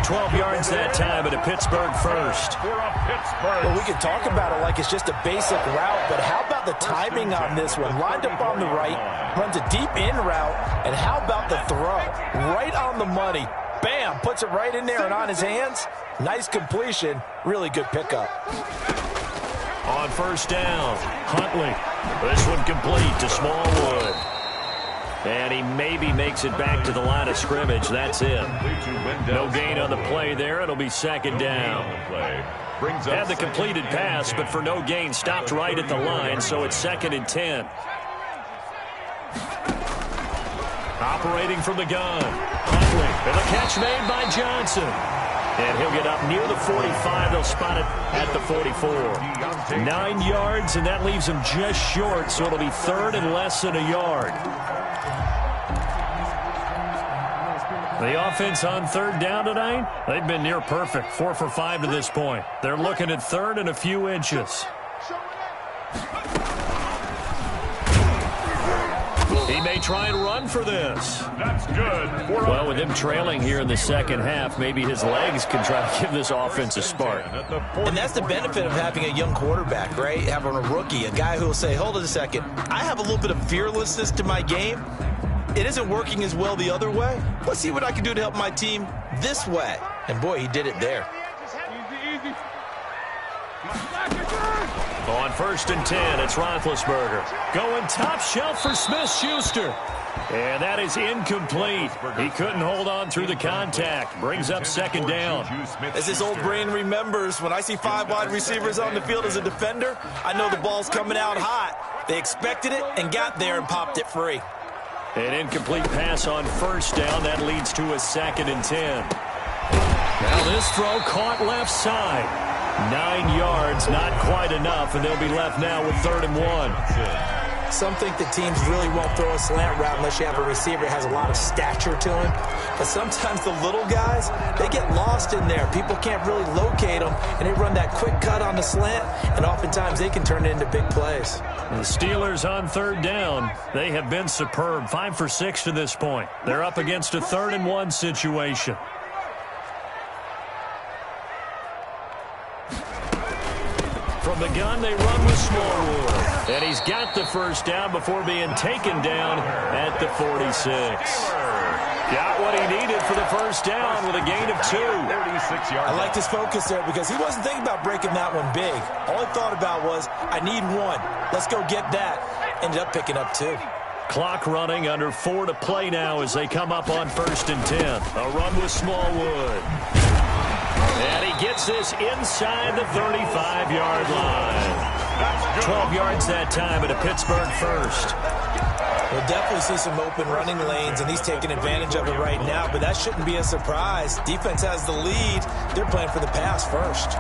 12 yards that time, but a Pittsburgh first. Well, we can talk about it like it's just a basic route, but how about the timing on this one? Lined up on the right, runs a deep in route, and how about the throw? Right on the money. Bam, puts it right in there and on his hands. Nice completion, really good pickup. On 1st down, Huntley. This one complete to Smallwood. And he maybe makes it back to the line of scrimmage. That's it. No gain on the play there. It'll be 2nd down. Had the completed pass, but for no gain, stopped right at the line, so it's 2nd and 10. Operating from the gun, Huntley. And the catch made by Johnson. And he'll get up near the 45. They'll spot it at the 44. 9 yards, and that leaves him just short, so it'll be 3rd and less than a yard. The offense on 3rd down tonight, they've been near perfect, 4 for 5 to this point. They're looking at 3rd and a few inches. He may try and run for this. That's good. Well, with him trailing here in the 2nd half, maybe his legs can try to give this offense a spark. And that's the benefit of having a young quarterback, right? Having a rookie, a guy who will say, hold it a second, I have a little bit of fearlessness to my game. It isn't working as well the other way. Let's see what I can do to help my team this way. And boy, he did it there. On 1st and 10, it's Roethlisberger. Going top shelf for Smith-Schuster. And that is incomplete. He couldn't hold on through the contact. Brings up 2nd down. As this old brain remembers, when I see 5 wide receivers on the field as a defender, I know the ball's coming out hot. They expected it and got there and popped it free. An incomplete pass on 1st down. That leads to a 2nd and 10. Now this throw caught left side. 9 yards, not quite enough, and they'll be left now with 3rd and 1. Some think the teams really won't throw a slant route unless you have a receiver that has a lot of stature to him. But sometimes the little guys, they get lost in there. People can't really locate them, and they run that quick cut on the slant, and oftentimes they can turn it into big plays. The Steelers on 3rd down. They have been superb, 5 for 6 to this point. They're up against a 3rd and 1 situation. From the gun, they run with Smallwood. And he's got the 1st down before being taken down at the 46. Got what he needed for the 1st down with a gain of 2. I liked his focus there because he wasn't thinking about breaking that one big. All he thought about was, I need 1. Let's go get that. Ended up picking up 2. Clock running, under 4 to play now as they come up on 1st and 10. A run with Smallwood. And he gets this inside the 35-yard line. 12 yards that time at a Pittsburgh first. We'll definitely see some open running lanes, and he's taking advantage of it right now, but that shouldn't be a surprise. Defense has the lead. They're playing for the pass first.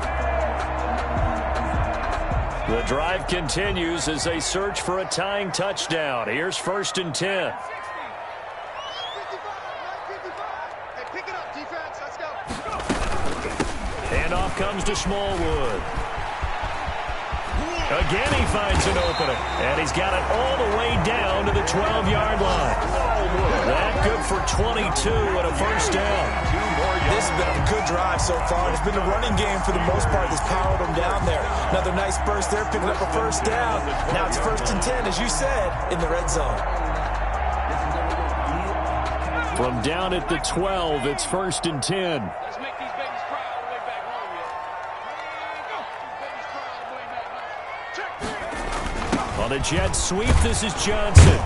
The drive continues as they search for a tying touchdown. Here's 1st and 10. Handoff comes to Smallwood. Again, he finds an opening, and he's got it all the way down to the 12-yard line. That good for 22 and a first down. This has been a good drive so far. It's been a running game for the most part that's powered them down there. Another nice burst there, picking up a first down. Now it's 1st and 10, as you said, in the red zone. From down at the 12, it's 1st and 10. Let's make these babies cry all the way back home, On the jet sweep, this is Johnson.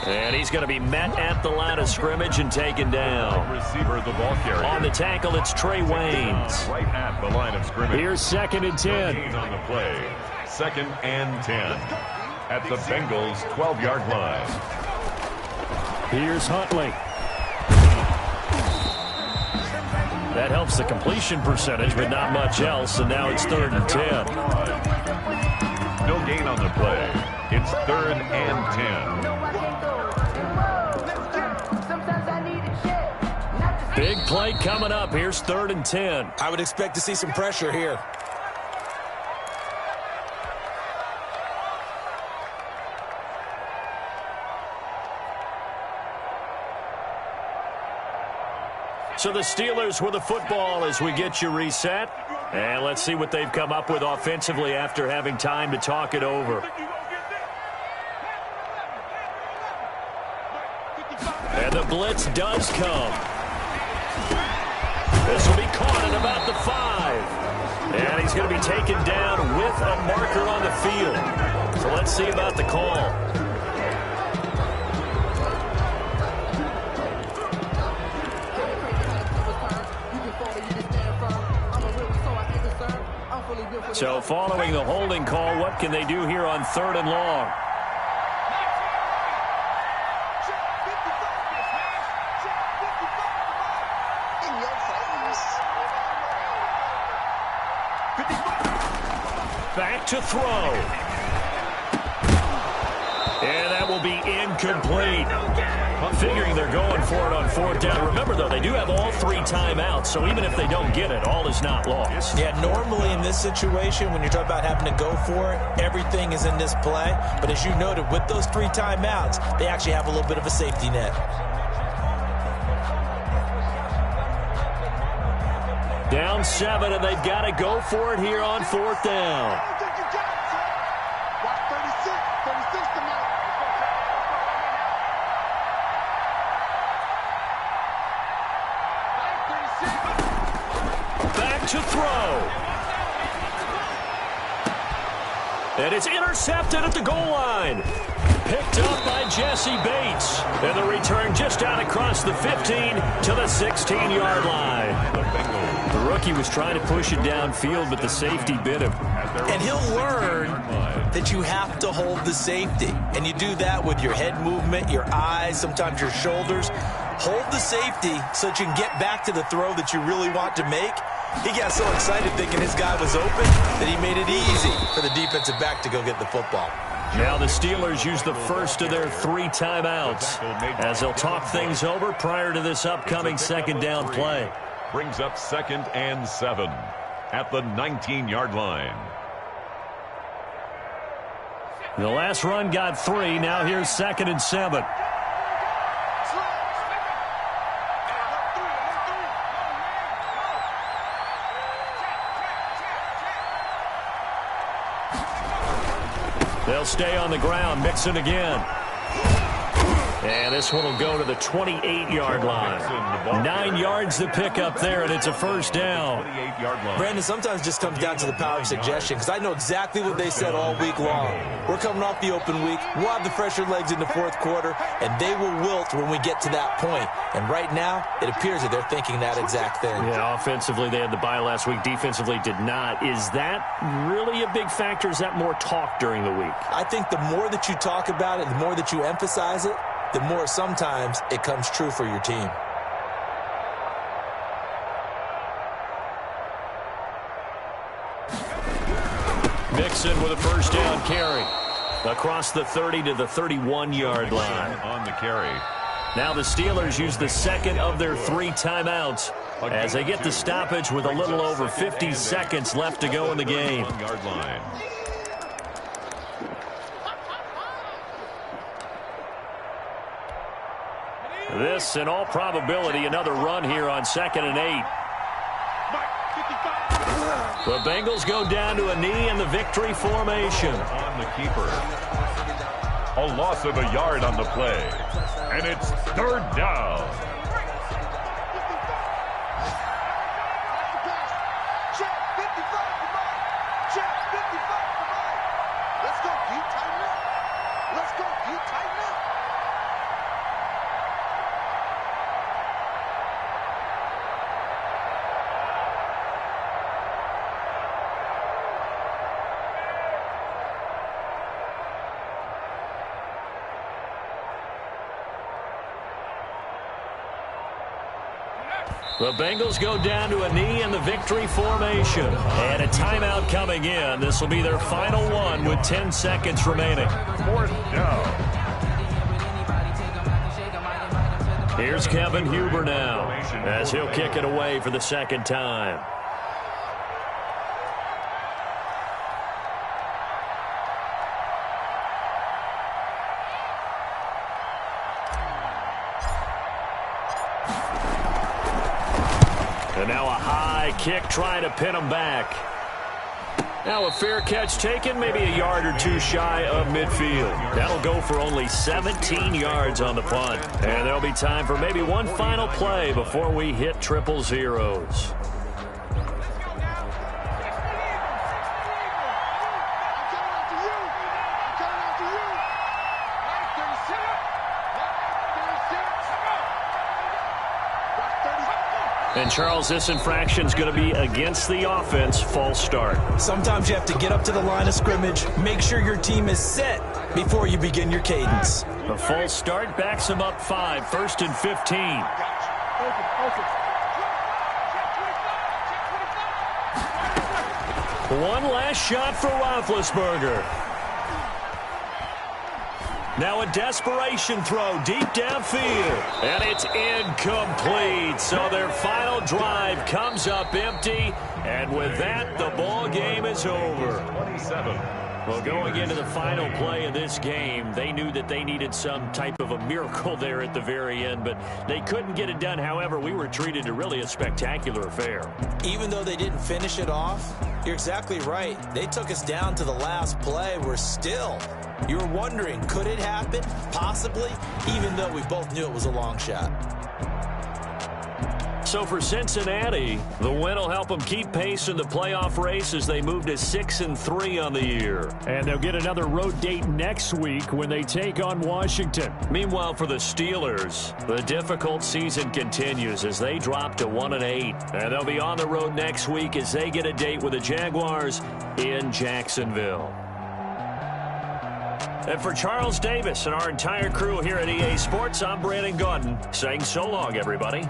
And he's going to be met at the line of scrimmage and taken down. Receiver, the ball carrier. On the tackle, it's Trey Waynes. Right at the line of scrimmage. Here's 2nd and 10. Gain on the play. 2nd and 10. At the Bengals' 12-yard line. Here's Huntley. That helps the completion percentage, but not much else, and now it's 3rd and 10. No gain on the play. It's 3rd and 10. Big play coming up. Here's 3rd and 10. I would expect to see some pressure here. So the Steelers with the football as we get you reset. And let's see what they've come up with offensively after having time to talk it over. And the blitz does come. This will be caught at about the 5. And he's going to be taken down with a marker on the field. So let's see about the call. So following the holding call, what can they do here on 3rd and long? Back to throw. And that will be incomplete. I'm figuring they're going for it on 4th down. Remember, though, they do have all 3 timeouts, so even if they don't get it, all is not lost. Yeah, normally in this situation, when you're talking about having to go for it, everything is in this play. But as you noted, with those 3 timeouts, they actually have a little bit of a safety net. Down 7, and they've got to go for it here on 4th down. To throw. And it's intercepted at the goal line. Picked up by Jesse Bates. And the return just out across the 15 to the 16-yard line. The rookie was trying to push it downfield, but the safety bit him. And he'll learn that you have to hold the safety. And you do that with your head movement, your eyes, sometimes your shoulders. Hold the safety so that you can get back to the throw that you really want to make. He got so excited thinking his guy was open that he made it easy for the defensive back to go get the football. Now the Steelers use the first of their 3 timeouts as they'll talk things over prior to this upcoming 2nd down play. Brings up 2nd and 7 at the 19-yard line. The last run got 3. Now here's 2nd and 7. They'll stay on the ground, Mixon again. And this one will go to the 28-yard line. 9 yards to pick up there, and it's a first down. Brandon, sometimes it just comes down to the power of suggestion, because I know exactly what they said all week long. We're coming off the open week. We'll have the fresher legs in the fourth quarter, and they will wilt when we get to that point. And right now, it appears that they're thinking that exact thing. Yeah, offensively, they had the bye last week. Defensively, did not. Is that really a big factor? Is that more talk during the week? I think the more that you talk about it, the more that you emphasize it, the more sometimes it comes true for your team. Mixon with a first down carry. Across the 30 to the 31-yard line. On the carry. Now the Steelers use the second of their 3 timeouts as they get the stoppage with a little over 50 seconds left to go in the game. Yard line. This, in all probability, another run here on 2nd and 8. The Bengals go down to a knee in the victory formation. On the keeper. A loss of a yard on the play. And it's 3rd down. Check 55 for Mike. Check 55 for Mike. Let's go, Q. Tighten up. Let's go, Q. Tighten up. The Bengals go down to a knee in the victory formation. And a timeout coming in. This will be their final one with 10 seconds remaining. 4th down. Here's Kevin Huber now as he'll kick it away for the second time. And now a high kick trying to pin him back. Now a fair catch taken, maybe a yard or 2 shy of midfield. That'll go for only 17 yards on the punt. And there'll be time for maybe one final play before we hit triple zeros. And, Charles, this infraction is going to be against the offense. False start. Sometimes you have to get up to the line of scrimmage, make sure your team is set before you begin your cadence. A false start backs him up 5, 1st and 15. One last shot for Roethlisberger. Now a desperation throw deep downfield. And it's incomplete. So their final drive comes up empty. And with that, the ball game is over. 27. Well, going into the final play of this game, they knew that they needed some type of a miracle there at the very end, but they couldn't get it done. However, we were treated to really a spectacular affair. Even though they didn't finish it off, you're exactly right. They took us down to the last play. We're still, you were wondering, could it happen? Possibly, even though we both knew it was a long shot. So for Cincinnati, the win will help them keep pace in the playoff race as they move to 6-3 on the year. And they'll get another road date next week when they take on Washington. Meanwhile, for the Steelers, the difficult season continues as they drop to 1-8. And they'll be on the road next week as they get a date with the Jaguars in Jacksonville. And for Charles Davis and our entire crew here at EA Sports, I'm Brandon Gaudin saying so long, everybody.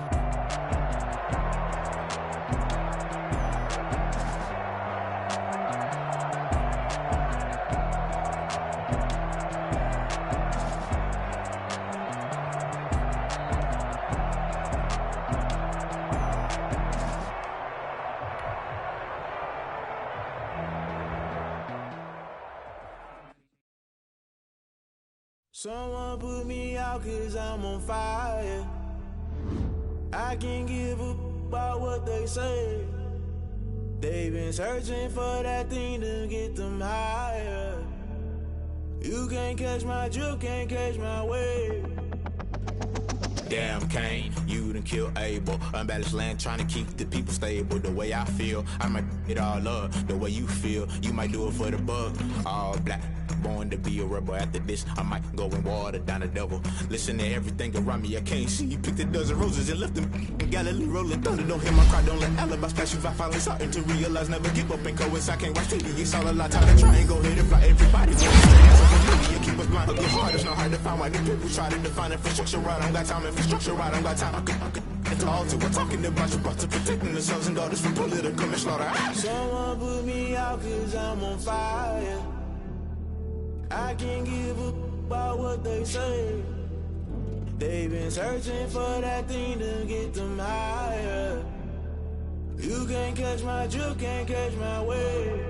Someone put me out 'cause I'm on fire. I can't give up about what they say. They've been searching for that thing to get them higher. You can't catch my drift, can't catch my wave. Damn, Kane, you done killed Abel. Unbalanced land, trying to keep the people stable. The way I feel, I might it all up. The way you feel, you might do it for the buck. All black, born to be a rebel. After this, I might go and water down the devil. Listen to everything around me, I can't see. Picked a dozen roses and left them in Galilee rolling thunder. Don't hear my cry, don't let alibis pass you. I finally starting to realize, never give up and coincide. Can't watch TV, it's all a lot. Time to try and go ahead and fly. Everybody wants to keep us blind. Look hard, it's not hard to find why the people try to define infrastructure right. I don't got time, infrastructure right. I don't got time. I could it's all to we're talking about you, about to protecting the sons and daughters from political and slaughter. Someone put me out cause I'm on fire. I can't give up about what they say. They've been searching for that thing to get them higher. You can't catch my drift, can't catch my wave.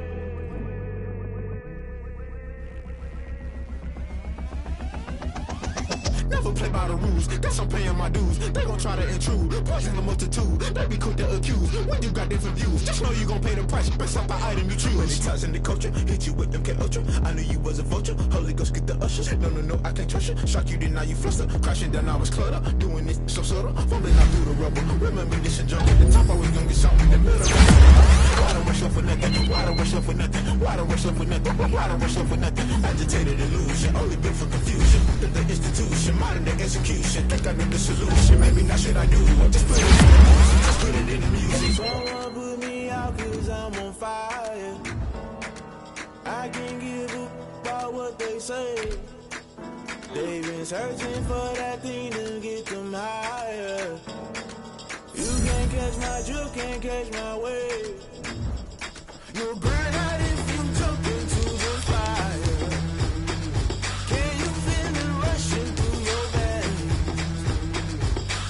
Never play by the rules, guess I'm paying my dues. They gon' try to intrude, poison the multitude. They be quick to accuse, when you got different views. Just know you gon' pay the price, based off the item you choose. Many times in the culture, hit you with them K Ultra. I knew you was a vulture, Holy Ghost get the ushers. No, I can't trust you. Shock you, then now you fluster. Crashing down, I was cluttered. Doing this so subtle, falling out through the rubble. Remember this and jump at the top, I was gonna get something in the middle. Why don't rush love for nothing? Why don't rush love for nothing? Why don't rush love for nothing? Why don't rush love for nothing? Agitated illusion, only built for confusion. The institution, modern day execution. Think I know the solution. Maybe not shit I do. Just put it in the music. Someone put me out cause I'm on fire. I can't give up about what they say. They've been searching for that thing to get them higher. You can't catch my drift, can't catch my wave. You'll burn out if you jump into the fire. Can you feel it rushing through your veins?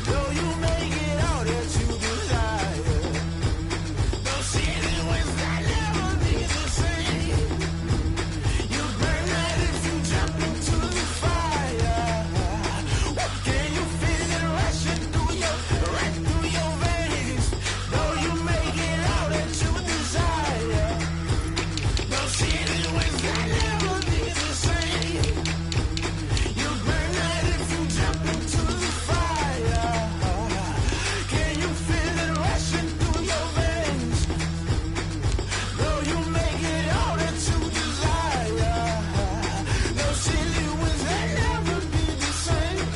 Though you make it all that you desire. Don't see it when I never be the same. You burn out if you jump into the fire. Can you feel it rushing through your veins? Though you make it all that you desire. Don't see it when I never be the same. You burn out if you jump into the fire. Can you feel it rushing through your veins? Though you make it all that you desire. No silly wins that never be the same.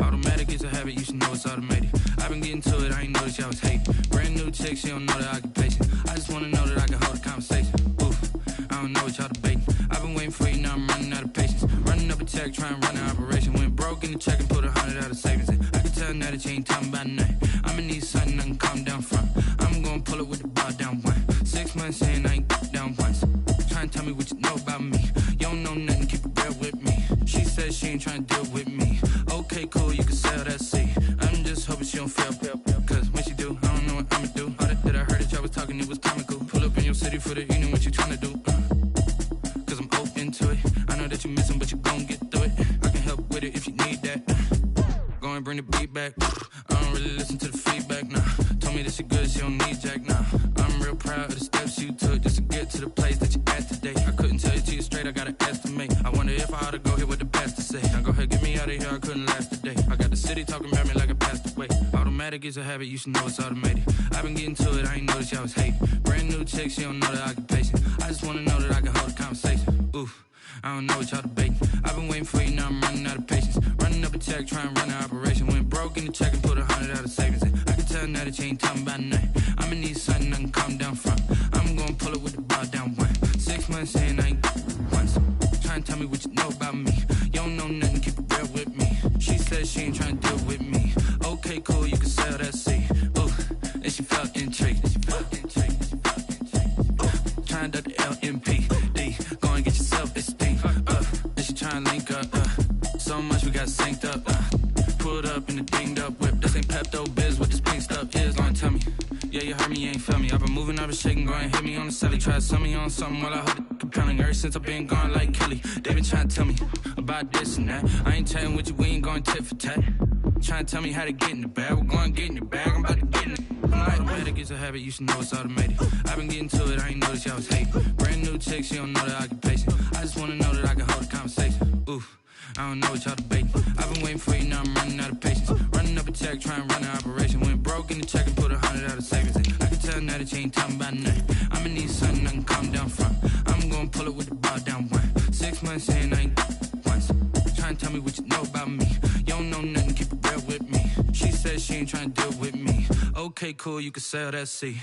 Automatic is a habit, you should know it's automated. I've been getting to it, I ain't noticed y'all was hating. Brand new chick, she don't know the occupation. I just wanna know that I can hold a conversation. Oof, I don't know what y'all debating. I've been waiting for you, now I'm running out of patience. Running up a check, trying to run an operation. Went broke in the check and put 100 out of savings in. I can tell now that you ain't talking about nothing. I'ma need something I can calm down from. I'm gonna pull it with the bar down one. 6 months in, I ain't down once. Trying to tell me what you know about me. You don't know nothing, keep it real with me. She says she ain't trying to deal with me. Okay, cool, you can sell that seat. I'm just hoping she don't fail. Cause when she do, I don't know what I'ma do. All that I heard that y'all was talking, it was comical. Pull up in your city for the evening, what you tryna do? Cause I'm open to it. I know that you missing, but you gon' get through it. I can help with it if you need that. Go and bring the beat back. I don't really listen to the feedback, nah. Told me that she good, she don't need jack, nah. I'm real proud of the steps you took just to get to the place that you at today. I couldn't tell you to you straight, I gotta estimate. I wonder if I ought to go here with the best to say. Now go ahead, get me out of here, I couldn't last today. I got the city talking about me like I passed away. Automatic is a habit, you should know it's automated. I've been getting to it, I ain't noticed y'all was hating. Brand new chick, she don't know the occupation. I just wanna know that I can hold a conversation. Oof, I don't know what y'all debating. I've been waiting for you, now I'm running out of patience. Running up a check, trying to run an operation. Went broke in the check and put 100 out of savings in. I can tell now that you ain't talking about nothing. I'ma need something I can calm down from. I'm gonna pull it with the bar down one. 6 months in, I ain't once. Trying to tell me what you know about me. You don't know nothing, keep it real with me. She says she ain't trying to deal with me. Okay, cool, you can sell that seat. Ooh, and she felt intrigued. trying to link up. So much we got synced up. Pulled up in the dinged up whip. This ain't Pepto-Biz, what this pink stuff is. Long tell me. Yeah, you heard me, you ain't feel me. I've been moving, I've been shaking, go and hit me on the celly. Try to sum me on something while I hold it compelling. Ever since I've been gone like Kelly, they been trying to tell me about this and that. I ain't chatting with you, we ain't going tit for tat. Trying to tell me how to get in the bag. We're going to get in the bag, I'm about to get in it. I'm automatic, it's a habit, you should know it's automated. I've been getting to it, I ain't noticed y'all was hating. Brand new chick, she don't know that I can pace it. I just wanna know that I can hold a conversation. Oof, I don't know what y'all debating. I've been waiting for you, now I'm running out of patience. Running up a check, trying to run an operation. Went broke in the check and put 100 out of savings. I can tell now that you ain't talking about nothing. I'ma need something I can calm down from. I'm gonna pull it with the bar down one. 6 months in, I ain't once. Trying to tell me what you know about me. You don't know nothing, keep it real with me. She said she ain't trying to deal with me. Okay, cool, you can sell that seat.